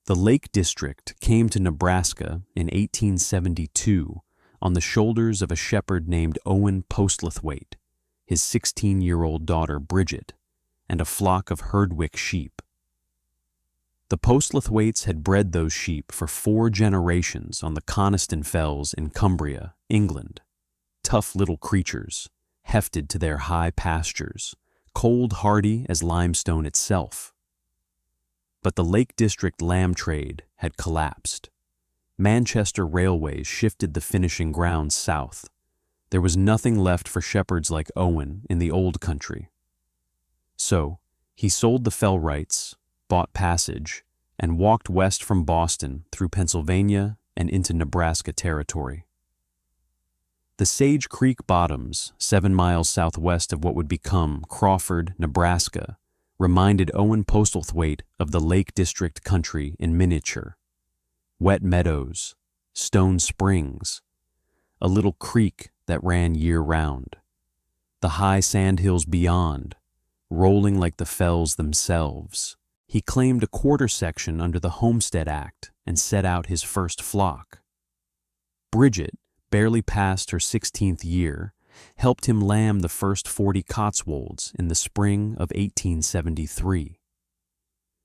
The Lake District came to Nebraska in 1872 on the shoulders of a shepherd named Owen Postlethwaite, his 16-year-old daughter Bridget, and a flock of Herdwick sheep. The Postlethwaites had bred those sheep for 4 generations on the Coniston fells in Cumbria, England. Tough little creatures, hefted to their high pastures, cold hardy as limestone itself. But the Lake District lamb trade had collapsed. Manchester Railways shifted the finishing ground south. There was nothing left for shepherds like Owen in the old country. So, he sold the fell rights, bought passage, and walked west from Boston through Pennsylvania and into Nebraska Territory. The Sage Creek bottoms, 7 miles southwest of what would become Crawford, Nebraska, reminded Owen Postlethwaite of the Lake District country in miniature. Wet meadows, stone springs, a little creek that ran year-round, the high sandhills beyond, rolling like the fells themselves. He claimed a quarter section under the Homestead Act and set out his first flock. Bridget, barely past her 16th year, helped him lamb the first 40 Cotswolds in the spring of 1873.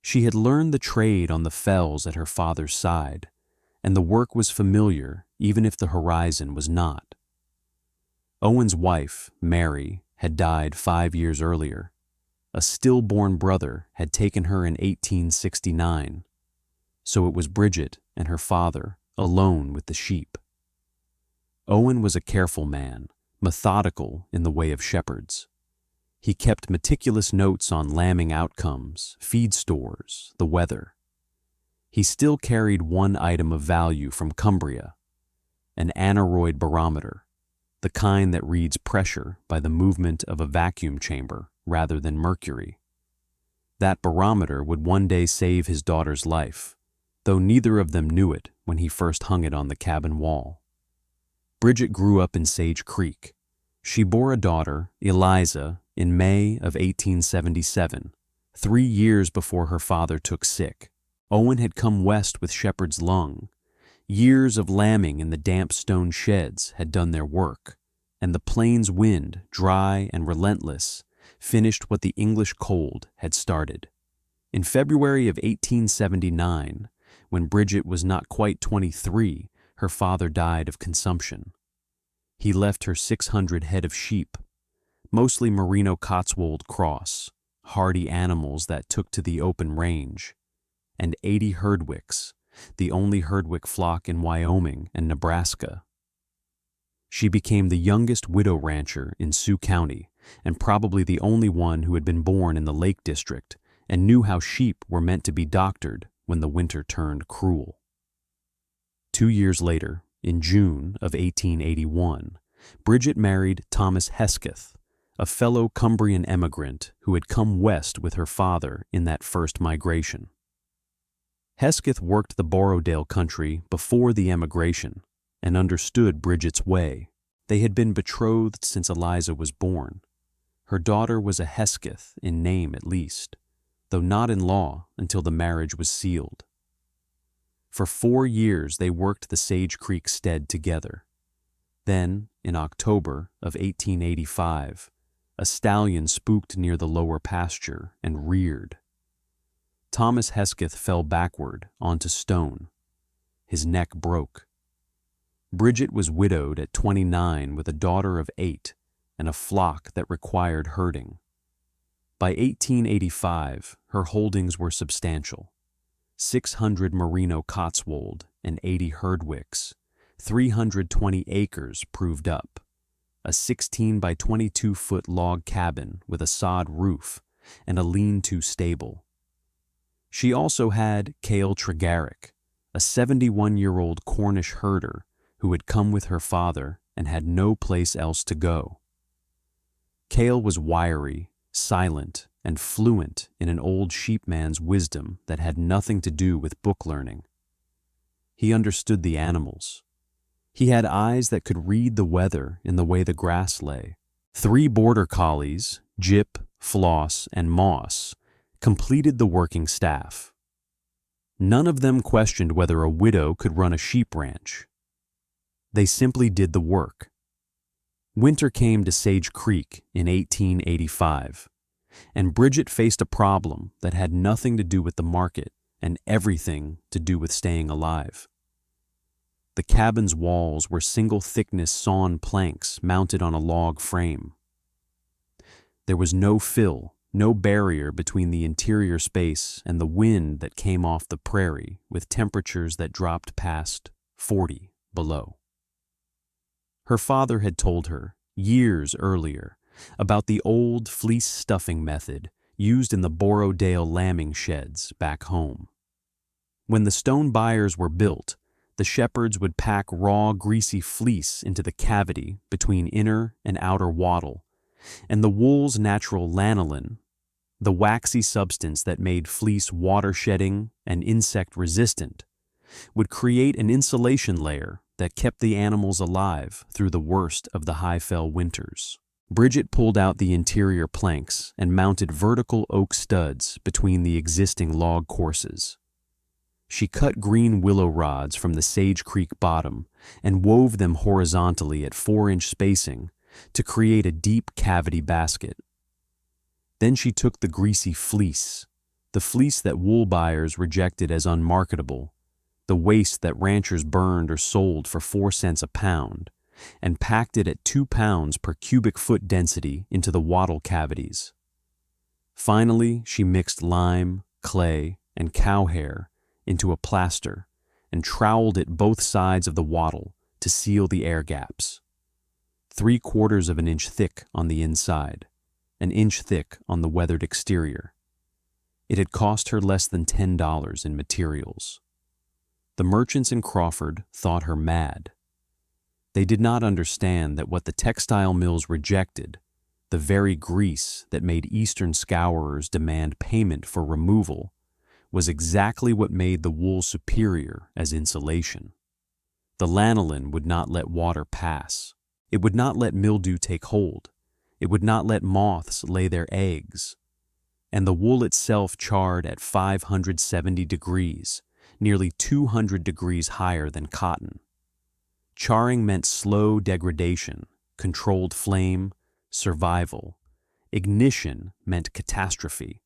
She had learned the trade on the fells at her father's side, and the work was familiar even if the horizon was not. Owen's wife, Mary, had died 5 years earlier. A stillborn brother had taken her in 1869, so it was Bridget and her father alone with the sheep. Owen was a careful man, methodical in the way of shepherds. He kept meticulous notes on lambing outcomes, feed stores, the weather. He still carried one item of value from Cumbria, an aneroid barometer, the kind that reads pressure by the movement of a vacuum chamber rather than mercury. That barometer would one day save his daughter's life, though neither of them knew it when he first hung it on the cabin wall. Bridget grew up in Sage Creek. She bore a daughter, Eliza, in May of 1877, 3 years before her father took sick. Owen had come west with shepherd's lung. Years of lambing in the damp stone sheds had done their work, and the plains wind, dry and relentless, finished what the English cold had started. In February of 1879, when Bridget was not quite 23, her father died of consumption. He left her 600 head of sheep, mostly Merino-Cotswold cross, hardy animals that took to the open range, and 80 Herdwicks, the only Herdwick flock in Wyoming and Nebraska. She became the youngest widow rancher in Sioux County, and probably the only one who had been born in the Lake District and knew how sheep were meant to be doctored when the winter turned cruel. 2 years later, in June of 1881, Bridget married Thomas Hesketh, a fellow Cumbrian emigrant who had come west with her father in that first migration. Hesketh worked the Borrowdale country before the emigration and understood Bridget's way. They had been betrothed since Eliza was born. Her daughter was a Hesketh in name at least, though not in law until the marriage was sealed. For 4 years they worked the Sage Creek stead together. Then, in October of 1885, a stallion spooked near the lower pasture and reared. Thomas Hesketh fell backward onto stone. His neck broke. Bridget was widowed at 29 with a daughter of 8 and a flock that required herding. By 1885, her holdings were substantial. 600 Merino-Cotswold and 80 Herdwicks, 320 acres proved up, a 16 by 22-foot log cabin with a sod roof, and a lean-to stable. She also had Cael Tregarrick, a 71-year-old Cornish herder who had come with her father and had no place else to go. Cael was wiry, silent, and fluent in an old sheepman's wisdom that had nothing to do with book learning. He understood the animals. He had eyes that could read the weather in the way the grass lay. 3 Border Collies, Jip, Floss, and Moss, completed the working staff. None of them questioned whether a widow could run a sheep ranch. They simply did the work. Winter came to Sage Creek in 1885, and Bridget faced a problem that had nothing to do with the market and everything to do with staying alive. The cabin's walls were single-thickness sawn planks mounted on a log frame. There was no fill, no barrier between the interior space and the wind that came off the prairie with temperatures that dropped past 40 below. Her father had told her, years earlier, about the old fleece stuffing method used in the Borrowdale lambing sheds back home. When the stone byres were built, the shepherds would pack raw, greasy fleece into the cavity between inner and outer wattle, and the wool's natural lanolin, the waxy substance that made fleece water-shedding and insect-resistant, would create an insulation layer that kept the animals alive through the worst of the high-fell winters. Bridget pulled out the interior planks and mounted vertical oak studs between the existing log courses. She cut green willow rods from the Sage Creek bottom and wove them horizontally at 4-inch spacing to create a deep cavity basket. Then she took the greasy fleece, the fleece that wool buyers rejected as unmarketable, the waste that ranchers burned or sold for 4 cents a pound, and packed it at 2 pounds per cubic foot density into the wattle cavities. Finally, she mixed lime, clay, and cow hair into a plaster and troweled it both sides of the wattle to seal the air gaps. 3/4 of an inch thick on the inside, an inch thick on the weathered exterior. It had cost her less than $10 in materials. The merchants in Crawford thought her mad. They did not understand that what the textile mills rejected, the very grease that made Eastern scourers demand payment for removal, was exactly what made the wool superior as insulation. The lanolin would not let water pass. It would not let mildew take hold. It would not let moths lay their eggs. And the wool itself charred at 570 degrees, nearly 200 degrees higher than cotton. Charring meant slow degradation, controlled flame, survival. Ignition meant catastrophe.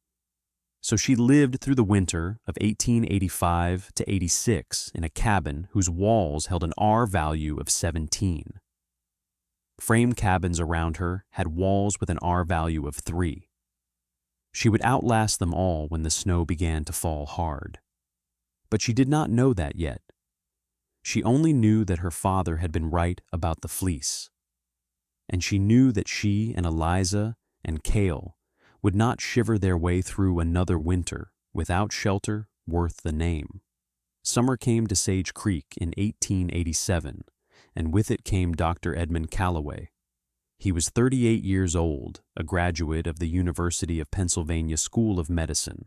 So she lived through the winter of 1885 to 86 in a cabin whose walls held an R value of 17. Frame cabins around her had walls with an R value of 3. She would outlast them all when the snow began to fall hard. But she did not know that yet. She only knew that her father had been right about the fleece. And she knew that she and Eliza and Cael would not shiver their way through another winter without shelter worth the name. Summer came to Sage Creek in 1887, and with it came Dr. Edmund Calloway. He was 38 years old, a graduate of the University of Pennsylvania School of Medicine,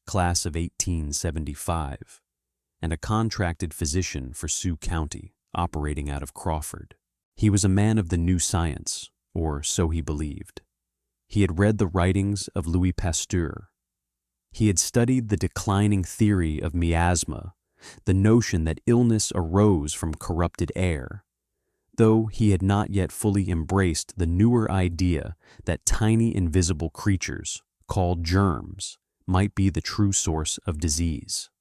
class of 1875, and a contracted physician for Sioux County, operating out of Crawford. He was a man of the new science, or so he believed. He had read the writings of Louis Pasteur. He had studied the declining theory of miasma, the notion that illness arose from corrupted air, though he had not yet fully embraced the newer idea that tiny invisible creatures, called germs, might be the true source of disease.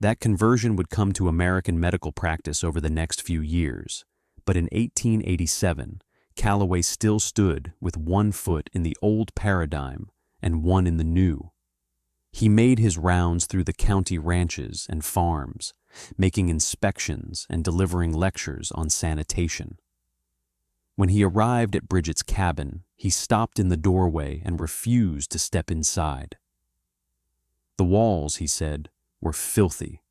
That conversion would come to American medical practice over the next few years, but in 1887, Calloway still stood with one foot in the old paradigm and one in the new. He made his rounds through the county ranches and farms, making inspections and delivering lectures on sanitation. When he arrived at Bridget's cabin, he stopped in the doorway and refused to step inside. The walls, he said, were filthy,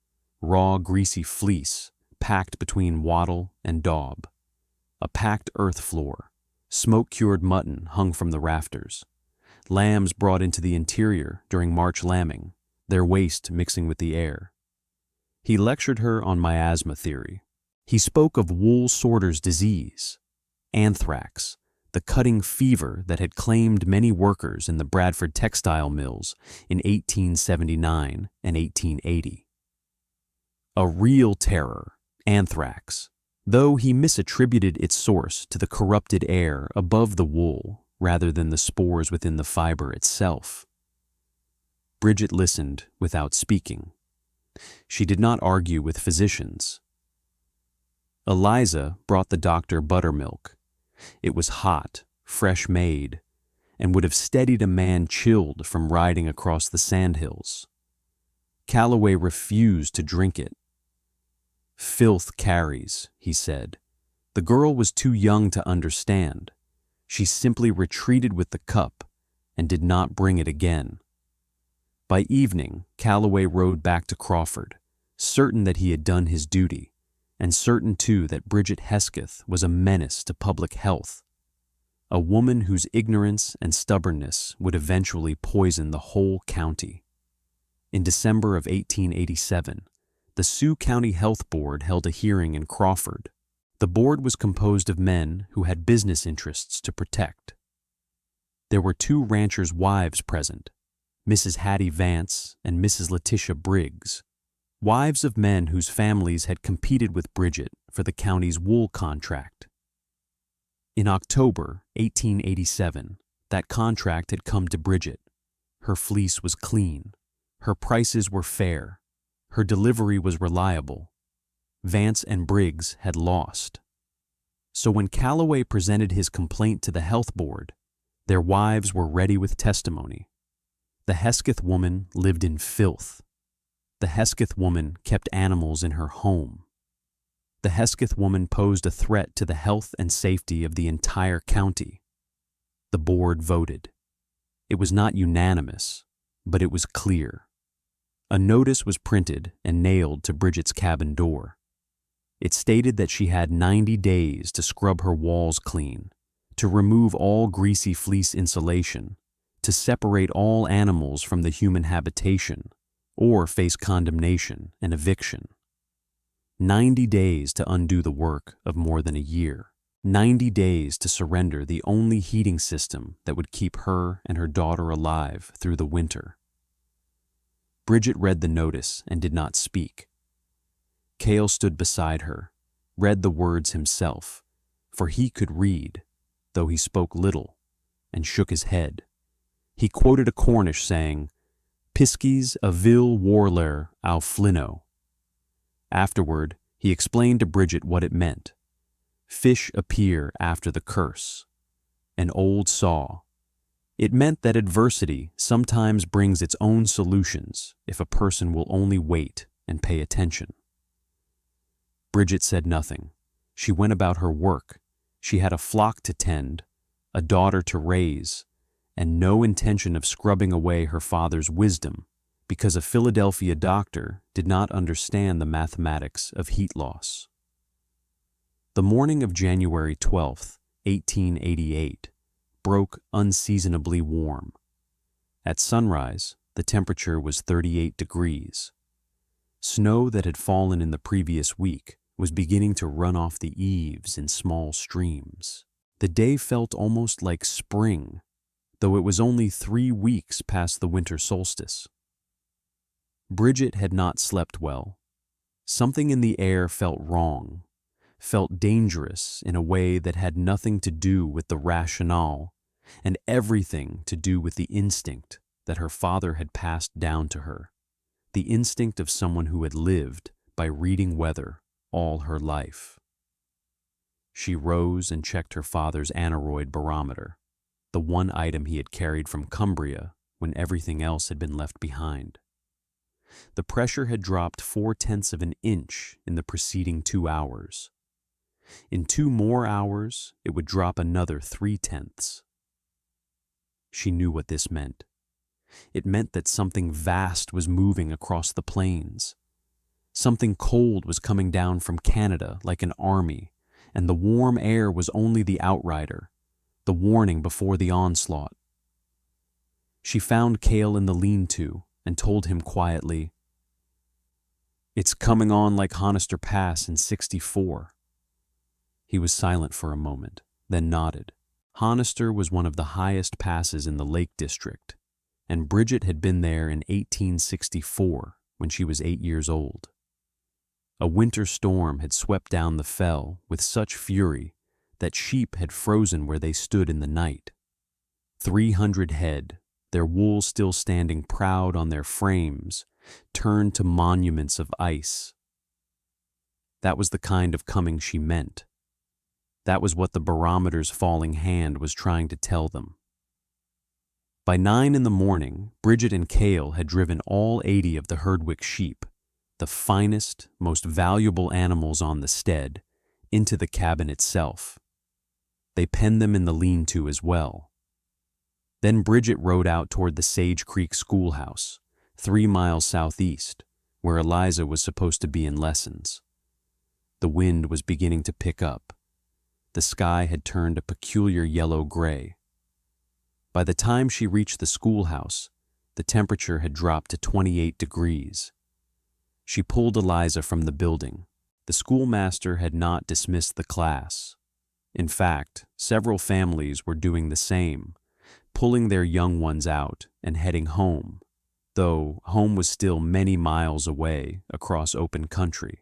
raw, greasy fleece packed between wattle and daub. A packed earth floor, smoke-cured mutton hung from the rafters, lambs brought into the interior during March lambing, their waste mixing with the air. He lectured her on miasma theory. He spoke of wool sorter's disease, anthrax, the cutting fever that had claimed many workers in the Bradford textile mills in 1879 and 1880. A real terror, anthrax, though he misattributed its source to the corrupted air above the wool rather than the spores within the fiber itself. Bridget listened without speaking. She did not argue with physicians. Eliza brought the doctor buttermilk. It was hot, fresh made, and would have steadied a man chilled from riding across the sandhills. Calloway refused to drink it. "Filth carries," he said. The girl was too young to understand. She simply retreated with the cup and did not bring it again. By evening, Calloway rode back to Crawford, certain that he had done his duty, and certain too that Bridget Hesketh was a menace to public health, a woman whose ignorance and stubbornness would eventually poison the whole county. In December of 1887, the Sioux County Health Board held a hearing in Crawford. The board was composed of men who had business interests to protect. There were two ranchers' wives present, Mrs. Hattie Vance and Mrs. Letitia Briggs, wives of men whose families had competed with Bridget for the county's wool contract. In October 1887, that contract had come to Bridget. Her fleece was clean. Her prices were fair. Her delivery was reliable. Vance and Briggs had lost. So when Calloway presented his complaint to the health board, their wives were ready with testimony. The Hesketh woman lived in filth. The Hesketh woman kept animals in her home. The Hesketh woman posed a threat to the health and safety of the entire county. The board voted. It was not unanimous, but it was clear. A notice was printed and nailed to Bridget's cabin door. It stated that she had 90 days to scrub her walls clean, to remove all greasy fleece insulation, to separate all animals from the human habitation, or face condemnation and eviction. 90 days to undo the work of more than a year. 90 days to surrender the only heating system that would keep her and her daughter alive through the winter. Bridget read the notice and did not speak. Cael stood beside her, read the words himself, for he could read, though he spoke little, and shook his head. He quoted a Cornish saying, "Piskies a vil warler au flino." Afterward, he explained to Bridget what it meant. Fish appear after the curse. An old saw. It meant that adversity sometimes brings its own solutions if a person will only wait and pay attention. Bridget said nothing. She went about her work. She had a flock to tend, a daughter to raise, and no intention of scrubbing away her father's wisdom because a Philadelphia doctor did not understand the mathematics of heat loss. The morning of January 12, 1888, broke unseasonably warm. At sunrise, the temperature was 38 degrees. Snow that had fallen in the previous week was beginning to run off the eaves in small streams. The day felt almost like spring, though it was only 3 weeks past the winter solstice. Bridget had not slept well. Something in the air felt wrong, felt dangerous in a way that had nothing to do with the rationale and everything to do with the instinct that her father had passed down to her, the instinct of someone who had lived by reading weather all her life. She rose and checked her father's aneroid barometer, the one item he had carried from Cumbria when everything else had been left behind. The pressure had dropped 0.4 of an inch in the preceding 2 hours. In 2 more hours, it would drop another 0.3. She knew what this meant. It meant that something vast was moving across the plains. Something cold was coming down from Canada like an army, and the warm air was only the outrider, the warning before the onslaught. She found Cael in the lean-to and told him quietly, "It's coming on like Honister Pass in '64. He was silent for a moment, then nodded. Honister was one of the highest passes in the Lake District, and Bridget had been there in 1864 when she was 8 years old. A winter storm had swept down the fell with such fury that sheep had frozen where they stood in the night. 300 head, their wool still standing proud on their frames, turned to monuments of ice. That was the kind of coming she meant. That was what the barometer's falling hand was trying to tell them. By 9 in the morning, Bridget and Cael had driven all 80 of the Herdwick sheep, the finest, most valuable animals on the stead, into the cabin itself. They penned them in the lean-to as well. Then Bridget rode out toward the Sage Creek schoolhouse, 3 miles southeast, where Eliza was supposed to be in lessons. The wind was beginning to pick up. The sky had turned a peculiar yellow-gray. By the time she reached the schoolhouse, the temperature had dropped to 28 degrees. She pulled Eliza from the building. The schoolmaster had not dismissed the class. In fact, several families were doing the same, pulling their young ones out and heading home, though home was still many miles away across open country.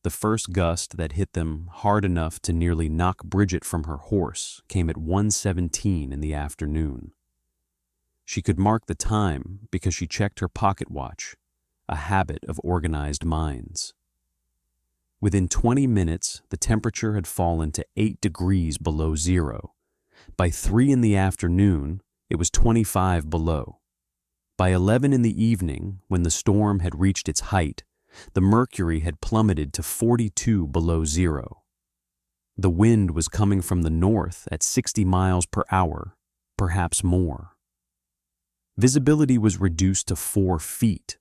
The first gust that hit them hard enough to nearly knock Bridget from her horse came at 1:17 in the afternoon. She could mark the time because she checked her pocket watch, a habit of organized minds. Within 20 minutes, the temperature had fallen to 8 degrees below zero. By 3 in the afternoon, it was 25 below. By 11 in the evening, when the storm had reached its height, the mercury had plummeted to 42 below zero. The wind was coming from the north at 60 miles per hour, perhaps more. Visibility was reduced to 4 feet.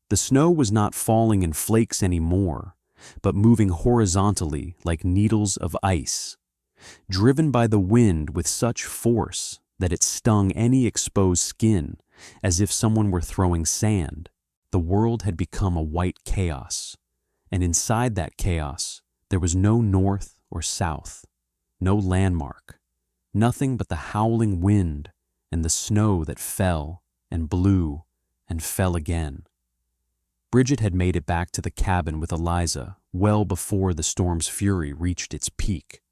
The snow was not falling in flakes anymore, but moving horizontally like needles of ice, driven by the wind with such force that it stung any exposed skin as if someone were throwing sand. The world had become a white chaos, and inside that chaos there was no north or south, no landmark, nothing but the howling wind and the snow that fell and blew and fell again. Bridget had made it back to the cabin with Eliza well before the storm's fury reached its peak.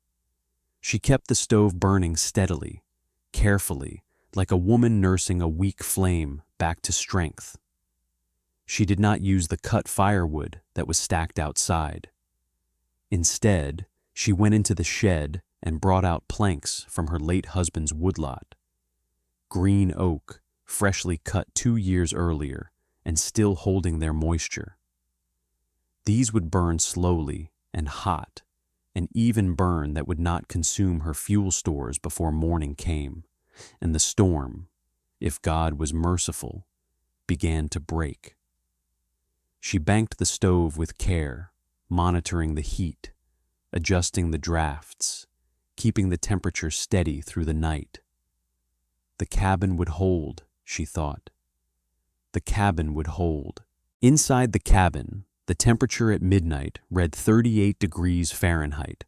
She kept the stove burning steadily, carefully, like a woman nursing a weak flame back to strength. She did not use the cut firewood that was stacked outside. Instead, she went into the shed and brought out planks from her late husband's woodlot. Green oak, freshly cut 2 years earlier and still holding their moisture. These would burn slowly and hot, an even burn that would not consume her fuel stores before morning came, and the storm, if God was merciful, began to break. She banked the stove with care, monitoring the heat, adjusting the drafts, keeping the temperature steady through the night. The cabin would hold, she thought. The cabin would hold. Inside the cabin, the temperature at midnight read 38 degrees Fahrenheit,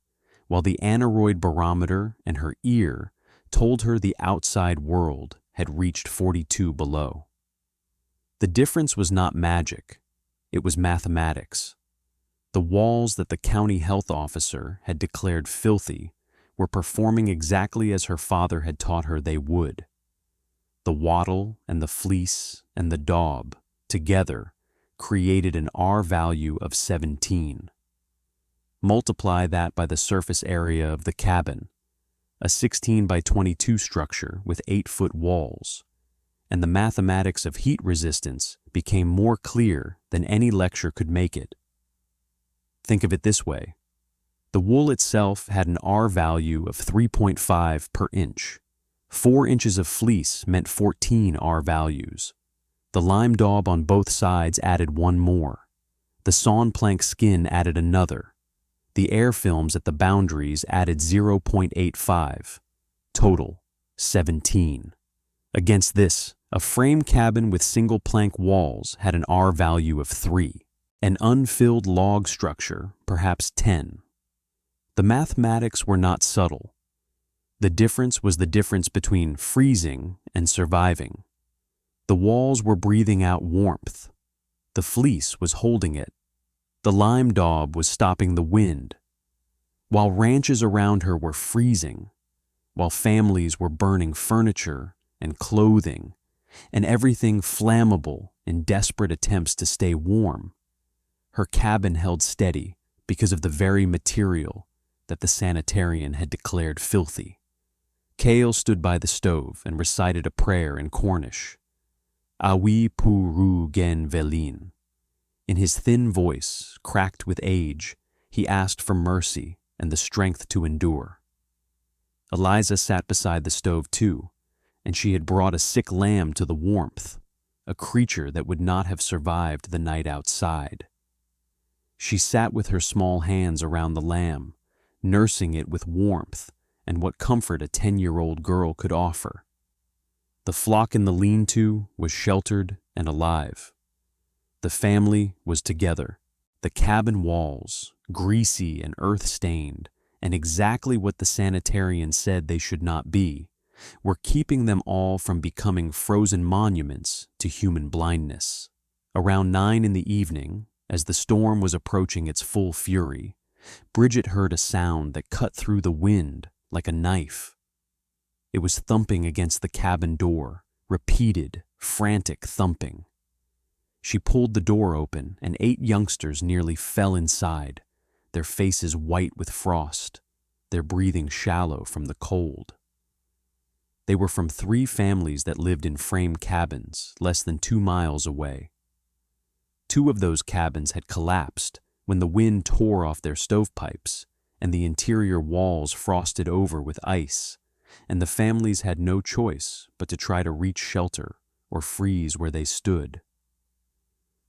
while the aneroid barometer and her ear told her the outside world had reached 42 below. The difference was not magic. It was mathematics. The walls that the county health officer had declared filthy were performing exactly as her father had taught her they would. The Wattle and the Fleece and the Daub, together, created an R value of 17. Multiply that by the surface area of the cabin, a 16 by 22 structure with 8-foot walls, and the mathematics of heat resistance became more clear than any lecture could make it. Think of it this way. The wool itself had an R value of 3.5 per inch. 4 inches of fleece meant 14 R values. The lime daub on both sides added 1 more. The sawn plank skin added another. The air films at the boundaries added 0.85. Total, 17. Against this, a frame cabin with single plank walls had an R value of 3. An unfilled log structure, perhaps 10. The mathematics were not subtle. The difference was the difference between freezing and surviving. The walls were breathing out warmth. The fleece was holding it. The lime daub was stopping the wind. While ranches around her were freezing, while families were burning furniture and clothing, and everything flammable in desperate attempts to stay warm, her cabin held steady because of the very material that the sanitarian had declared filthy. Cael stood by the stove and recited a prayer in Cornish, Awi puru gen velin. In his thin voice, cracked with age, he asked for mercy and the strength to endure. Eliza sat beside the stove too, and she had brought a sick lamb to the warmth, a creature that would not have survived the night outside. She sat with her small hands around the lamb, nursing it with warmth and what comfort a 10-year-old girl could offer. The flock in the lean-to was sheltered and alive. The family was together. The cabin walls, greasy and earth-stained, and exactly what the sanitarian said they should not be, were keeping them all from becoming frozen monuments to human blindness. Around 9 in the evening, as the storm was approaching its full fury, Bridget heard a sound that cut through the wind like a knife. It was thumping against the cabin door, repeated, frantic thumping. She pulled the door open, and 8 youngsters nearly fell inside, their faces white with frost, their breathing shallow from the cold. They were from 3 families that lived in frame cabins less than 2 miles away. 2 of those cabins had collapsed when the wind tore off their stovepipes and the interior walls frosted over with ice, and the families had no choice but to try to reach shelter or freeze where they stood.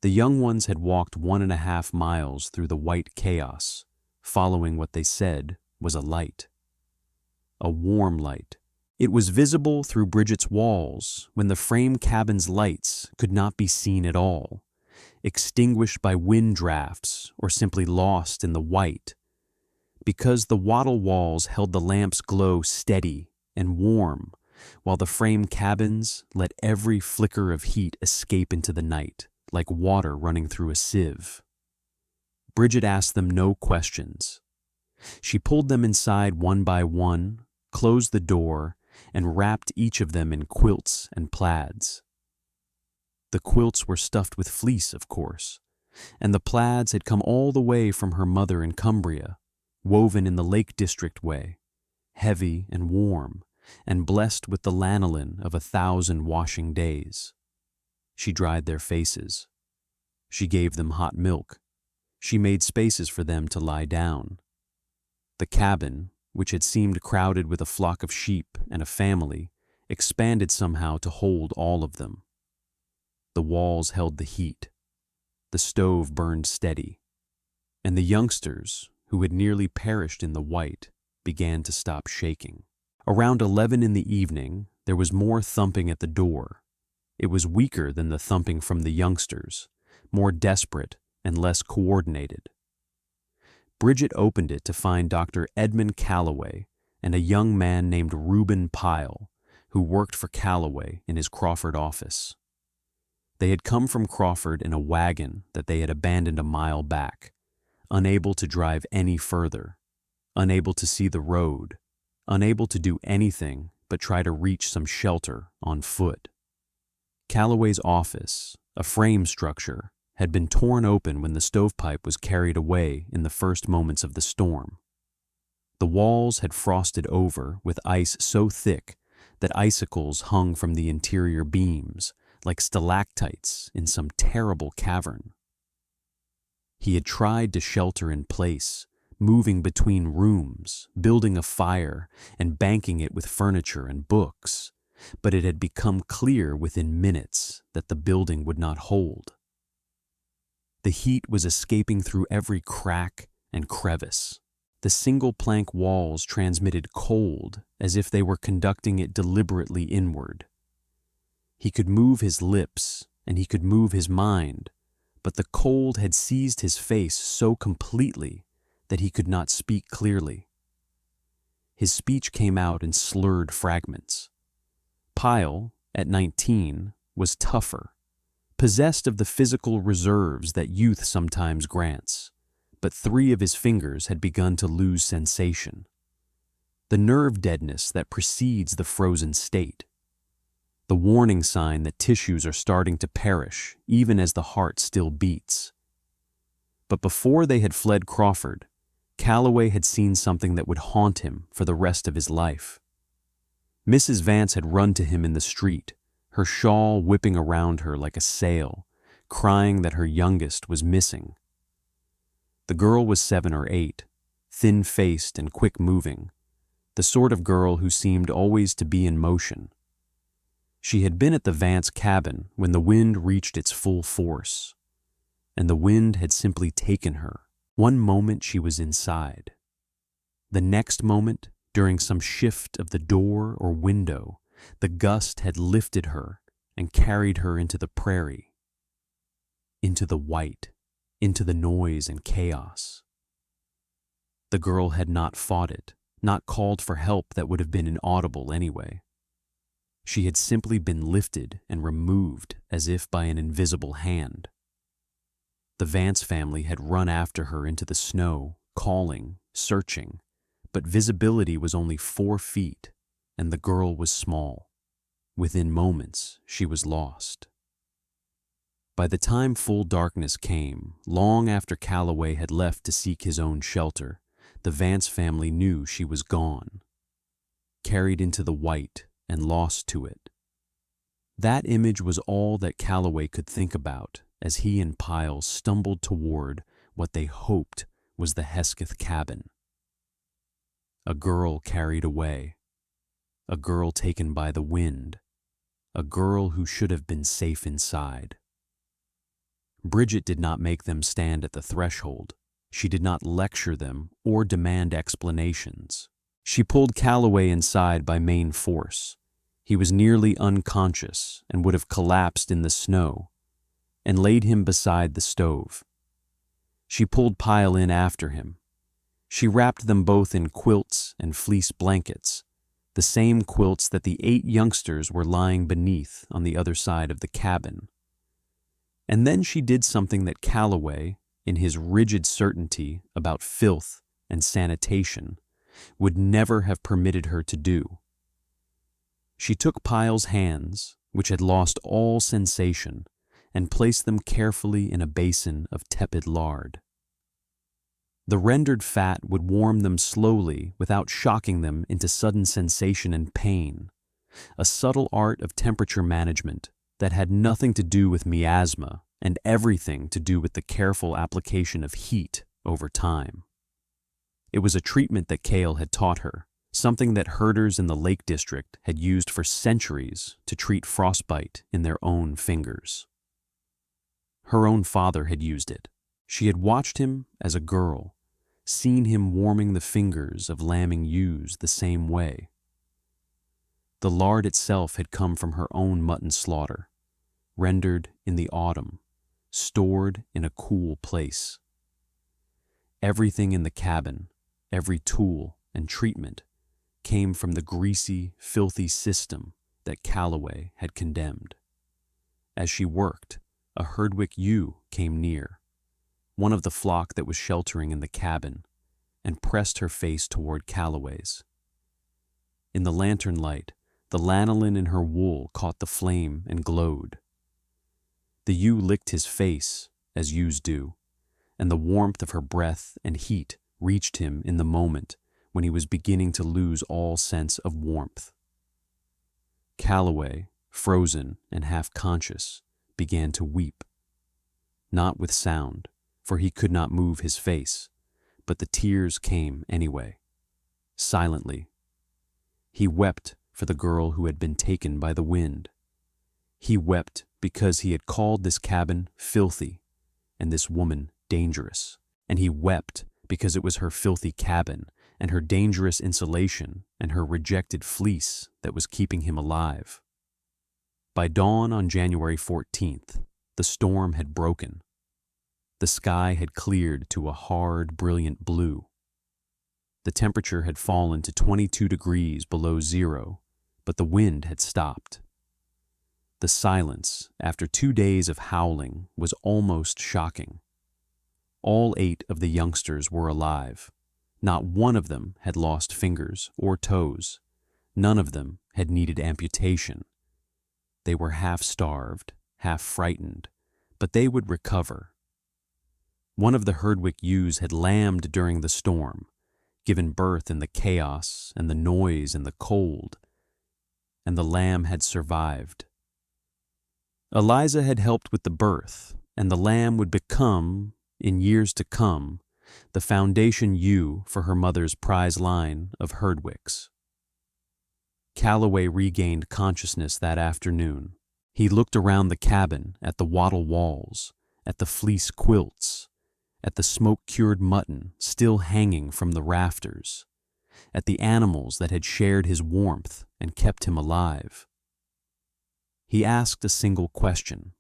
The young ones had walked 1.5 miles through the white chaos, following what they said was a light. A warm light. It was visible through Bridget's walls when the frame cabin's lights could not be seen at all, extinguished by wind drafts or simply lost in the white. Because the Wattle walls held the lamp's glow steady and warm, while the frame cabins let every flicker of heat escape into the night, like water running through a sieve. Bridget asked them no questions. She pulled them inside one by one, closed the door, and wrapped each of them in quilts and plaids. The quilts were stuffed with fleece, of course, and the plaids had come all the way from her mother in Cumbria, woven in the Lake District way, heavy and warm, and blessed with the lanolin of 1,000 washing days. She dried their faces. She gave them hot milk. She made spaces for them to lie down. The cabin, which had seemed crowded with a flock of sheep and a family, expanded somehow to hold all of them. The walls held the heat. The stove burned steady. And the youngsters, who had nearly perished in the white, began to stop shaking. Around 11 in the evening, there was more thumping at the door. It was weaker than the thumping from the youngsters, more desperate and less coordinated. Bridget opened it to find Dr. Edmund Calloway and a young man named Reuben Pyle, who worked for Calloway in his Crawford office. They had come from Crawford in a wagon that they had abandoned a mile back, unable to drive any further, unable to see the road, unable to do anything but try to reach some shelter on foot. Calloway's office, a frame structure, had been torn open when the stovepipe was carried away in the first moments of the storm. The walls had frosted over with ice so thick that icicles hung from the interior beams like stalactites in some terrible cavern. He had tried to shelter in place, moving between rooms, building a fire, and banking it with furniture and books, but it had become clear within minutes that the building would not hold. The heat was escaping through every crack and crevice. The single-plank walls transmitted cold as if they were conducting it deliberately inward. He could move his lips and he could move his mind, but the cold had seized his face so completely that he could not speak clearly. His speech came out in slurred fragments. Pyle, at 19, was tougher, possessed of the physical reserves that youth sometimes grants, but 3 of his fingers had begun to lose sensation. The nerve deadness that precedes the frozen state. The warning sign that tissues are starting to perish even as the heart still beats. But before they had fled Crawford, Calloway had seen something that would haunt him for the rest of his life. Mrs. Vance had run to him in the street, her shawl whipping around her like a sail, crying that her youngest was missing. The girl was 7 or 8, thin-faced and quick-moving, the sort of girl who seemed always to be in motion. She had been at the Vance cabin when the wind reached its full force, and the wind had simply taken her. One moment she was inside. The next moment, during some shift of the door or window, the gust had lifted her and carried her into the prairie, into the white, into the noise and chaos. The girl had not fought it, not called for help that would have been inaudible anyway. She had simply been lifted and removed as if by an invisible hand. The Vance family had run after her into the snow, calling, searching, but visibility was only 4 feet, and the girl was small. Within moments, she was lost. By the time full darkness came, long after Calloway had left to seek his own shelter, the Vance family knew she was gone, carried into the white and lost to it. That image was all that Calloway could think about as he and Pyle stumbled toward what they hoped was the Hesketh cabin. A girl carried away, a girl taken by the wind, a girl who should have been safe inside. Bridget did not make them stand at the threshold. She did not lecture them or demand explanations. She pulled Calloway inside by main force. He was nearly unconscious and would have collapsed in the snow, and laid him beside the stove. She pulled Pyle in after him. She wrapped them both in quilts and fleece blankets, the same quilts that the 8 youngsters were lying beneath on the other side of the cabin. And then she did something that Calloway, in his rigid certainty about filth and sanitation, would never have permitted her to do. She took Pyle's hands, which had lost all sensation, and placed them carefully in a basin of tepid lard. The rendered fat would warm them slowly without shocking them into sudden sensation and pain, a subtle art of temperature management that had nothing to do with miasma and everything to do with the careful application of heat over time. It was a treatment that Cael had taught her, something that herders in the Lake District had used for centuries to treat frostbite in their own fingers. Her own father had used it. She had watched him as a girl, seen him warming the fingers of lambing ewes the same way. The lard itself had come from her own mutton slaughter, rendered in the autumn, stored in a cool place. Everything in the cabin, every tool and treatment, came from the greasy, filthy system that Calloway had condemned. As she worked, a Herdwick ewe came near, one of the flock that was sheltering in the cabin, and pressed her face toward Calloway's. In the lantern light, the lanolin in her wool caught the flame and glowed. The ewe licked his face, as ewes do, and the warmth of her breath and heat reached him in the moment when he was beginning to lose all sense of warmth. Calloway, frozen and half-conscious, began to weep. Not with sound, for he could not move his face, but the tears came anyway, silently. He wept for the girl who had been taken by the wind. He wept because he had called this cabin filthy and this woman dangerous, and he wept because it was her filthy cabin and her dangerous insulation and her rejected fleece that was keeping him alive. By dawn on January 14th, the storm had broken. The sky had cleared to a hard, brilliant blue. The temperature had fallen to 22 degrees below zero, but the wind had stopped. The silence, after 2 days of howling, was almost shocking. All 8 of the youngsters were alive. Not one of them had lost fingers or toes. None of them had needed amputation. They were half-starved, half-frightened, but they would recover. One of the Herdwick ewes had lambed during the storm, given birth in the chaos and the noise and the cold, and the lamb had survived. Eliza had helped with the birth, and the lamb would become, in years to come, the foundation ewe for her mother's prize line of Herdwicks. Calloway regained consciousness that afternoon. He looked around the cabin at the wattle walls, at the fleece quilts, at the smoke-cured mutton still hanging from the rafters, at the animals that had shared his warmth and kept him alive. He asked a single question.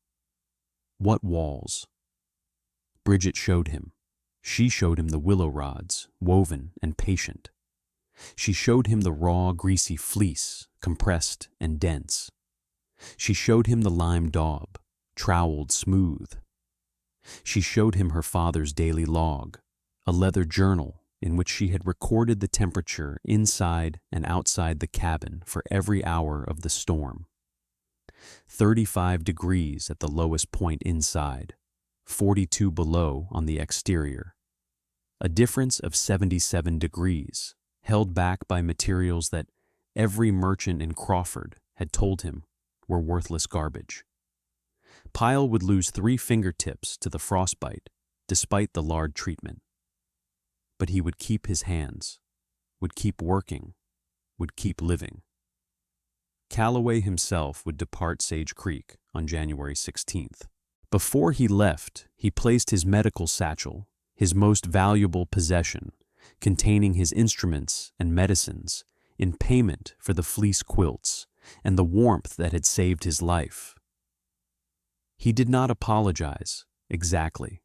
What walls? Bridget showed him. She showed him the willow rods, woven and patient. She showed him the raw, greasy fleece, compressed and dense. She showed him the lime daub, troweled smooth. She showed him her father's daily log, a leather journal in which she had recorded the temperature inside and outside the cabin for every hour of the storm. 35 degrees at the lowest point inside, 42 below on the exterior. A difference of 77 degrees, held back by materials that every merchant in Crawford had told him were worthless garbage. Pyle would lose 3 fingertips to the frostbite, despite the lard treatment. But he would keep his hands, would keep working, would keep living. Calloway himself would depart Sage Creek on January 16th. Before he left, he placed his medical satchel, his most valuable possession, containing his instruments and medicines, in payment for the fleece quilts and the warmth that had saved his life. He did not apologize, exactly,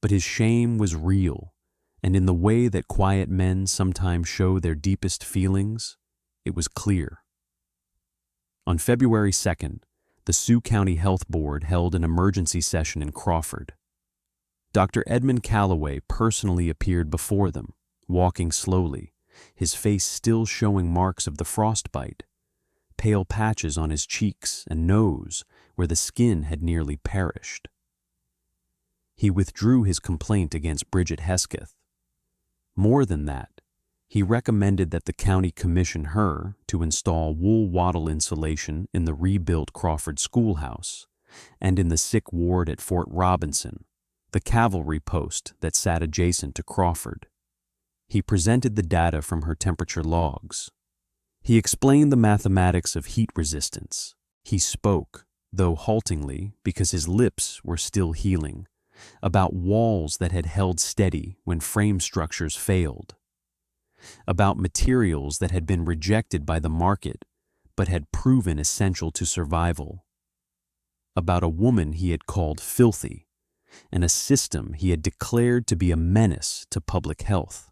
but his shame was real, and in the way that quiet men sometimes show their deepest feelings, it was clear. On February 2nd, the Sioux County Health Board held an emergency session in Crawford. Dr. Edmund Calloway personally appeared before them, walking slowly, his face still showing marks of the frostbite, pale patches on his cheeks and nose where the skin had nearly perished. He withdrew his complaint against Bridget Hesketh. More than that, he recommended that the county commission her to install wool wattle insulation in the rebuilt Crawford schoolhouse and in the sick ward at Fort Robinson, the cavalry post that sat adjacent to Crawford. He presented the data from her temperature logs. He explained the mathematics of heat resistance. He spoke, though haltingly because his lips were still healing, about walls that had held steady when frame structures failed, about materials that had been rejected by the market but had proven essential to survival, about a woman he had called filthy, and a system he had declared to be a menace to public health.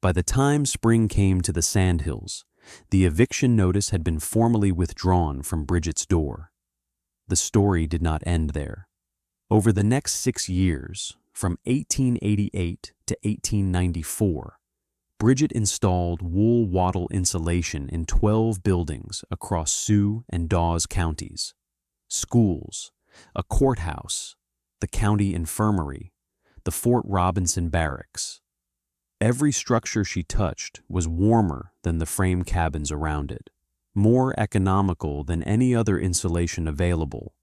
By the time spring came to the Sandhills, the eviction notice had been formally withdrawn from Bridget's door. The story did not end there. Over the next 6 years, from 1888 to 1894, Bridget installed wool wattle insulation in 12 buildings across Sioux and Dawes counties, schools, a courthouse, the county infirmary, the Fort Robinson barracks. Every structure she touched was warmer than the frame cabins around it, more economical than any other insulation available,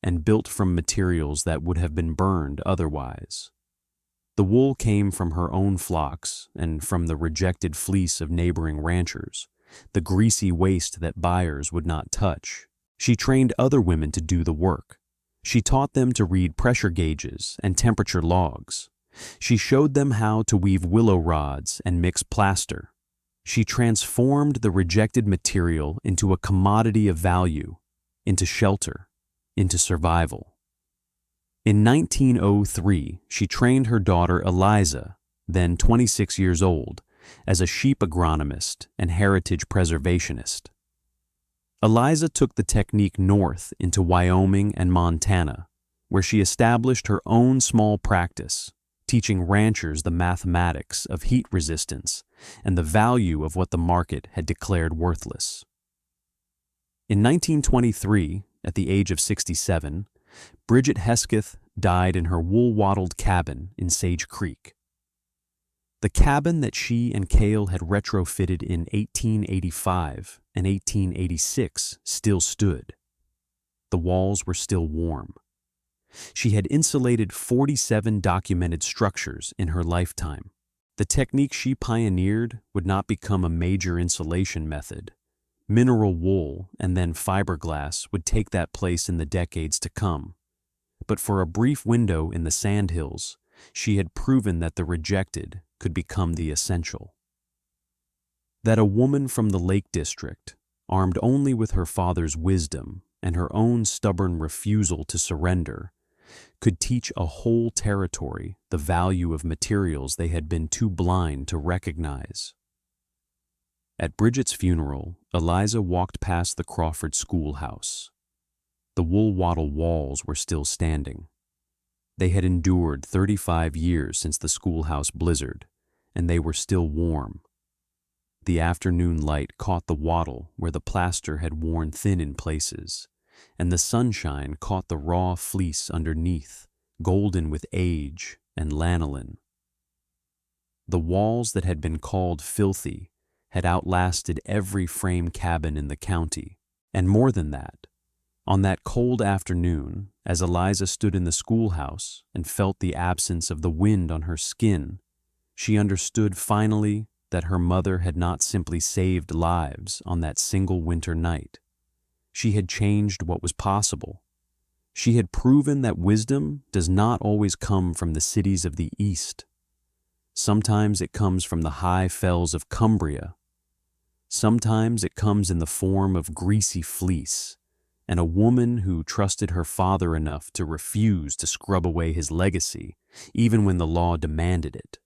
and built from materials that would have been burned otherwise. The wool came from her own flocks and from the rejected fleece of neighboring ranchers, the greasy waste that buyers would not touch. She trained other women to do the work. She taught them to read pressure gauges and temperature logs. She showed them how to weave willow rods and mix plaster. She transformed the rejected material into a commodity of value, into shelter, into survival. In 1903, she trained her daughter Eliza, then 26 years old, as a sheep agronomist and heritage preservationist. Eliza took the technique north into Wyoming and Montana, where she established her own small practice, teaching ranchers the mathematics of heat resistance and the value of what the market had declared worthless. In 1923, at the age of 67, Bridget Hesketh died in her wool-wattled cabin in Sage Creek. The cabin that she and Cael had retrofitted in 1885 and 1886 still stood. The walls were still warm. She had insulated 47 documented structures in her lifetime. The technique she pioneered would not become a major insulation method. Mineral wool and then fiberglass would take that place in the decades to come. But for a brief window in the sandhills, she had proven that the rejected could become the essential. That a woman from the Lake District, armed only with her father's wisdom and her own stubborn refusal to surrender, could teach a whole territory the value of materials they had been too blind to recognize. At Bridget's funeral, Eliza walked past the Crawford schoolhouse. The wool-wattle walls were still standing. They had endured 35 years since the schoolhouse blizzard, and they were still warm. The afternoon light caught the wattle where the plaster had worn thin in places, and the sunshine caught the raw fleece underneath, golden with age and lanolin. The walls that had been called filthy had outlasted every frame cabin in the county, and more than that, on that cold afternoon, as Eliza stood in the schoolhouse and felt the absence of the wind on her skin, she understood finally that her mother had not simply saved lives on that single winter night. She had changed what was possible. She had proven that wisdom does not always come from the cities of the East. Sometimes it comes from the high fells of Cumbria. Sometimes it comes in the form of greasy fleece, and a woman who trusted her father enough to refuse to scrub away his legacy, even when the law demanded it.